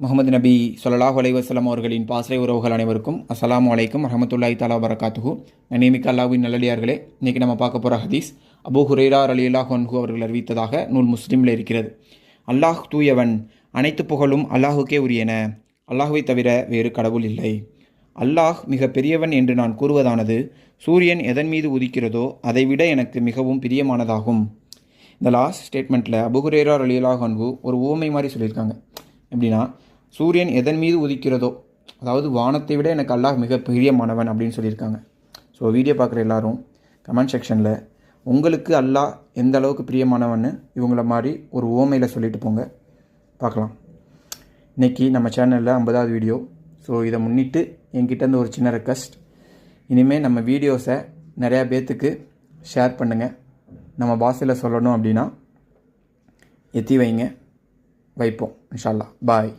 முகமது நபி ஸல்லல்லாஹு அலைஹி வஸல்லம் அவர்களின் பாசறை உறவுகள் அனைவருக்கும் அஸ்ஸலாமு அலைக்கும் வரஹ்மத்துல்லாஹி தஆலா வபரகாத்துஹு. நியமிக்க அல்லாஹ்வின் நல்லடியார்களே, இன்றைக்கி நம்ம பார்க்க போகிற ஹதீஸ் அபூ ஹுரைரா ரலியல்லாஹு அன்ஹு அவர்கள் அறிவித்ததாக நூல் முஸ்லிமில் இருக்கிறது. அல்லாஹ் தூயவன், அனைத்து புகழும் அல்லாஹுக்கே உரியன, அல்லாஹுவை தவிர வேறு கடவுள் இல்லை. அல்லாஹ் மிக பெரியவன் என்று நான் கூறுவதானது சூரியன் எதன் மீது உதிக்கிறதோ அதைவிட எனக்கு மிகவும் பிரியமானதாகும். இந்த லாஸ்ட் ஸ்டேட்மெண்ட்டில் அபூ ஹுரைரா ரலியல்லாஹு அன்ஹு ஒரு உவமை மாதிரி சொல்லியிருக்காங்க. எப்படின்னா, சூரியன் எதன் மீது உதிக்கிறதோ, அதாவது வானத்தை விட எனக்கு அல்லாஹ் மிக பிரியமானவன் அப்படின்னு சொல்லியிருக்காங்க. ஸோ வீடியோ பார்க்குற எல்லாரும் கமெண்ட் செக்ஷனில் உங்களுக்கு அல்லாஹ் எந்த அளவுக்கு பிரியமானவன்னு இவங்கள மாதிரி ஒரு உவமையில் சொல்லிட்டு போங்க, பார்க்கலாம். இன்றைக்கி நம்ம சேனலில் 50வது வீடியோ. ஸோ இதை முன்னிட்டு என்கிட்டேருந்து ஒரு சின்ன ரெக்வஸ்ட், இனிமேல் நம்ம வீடியோஸை நிறையா பேர்த்துக்கு ஷேர் பண்ணுங்கள். நம்ம பாஷையில் சொல்லணும் அப்படின்னா எத்தி வைங்க, வைப்போம் இன்ஷா அல்லாஹ். பாய்.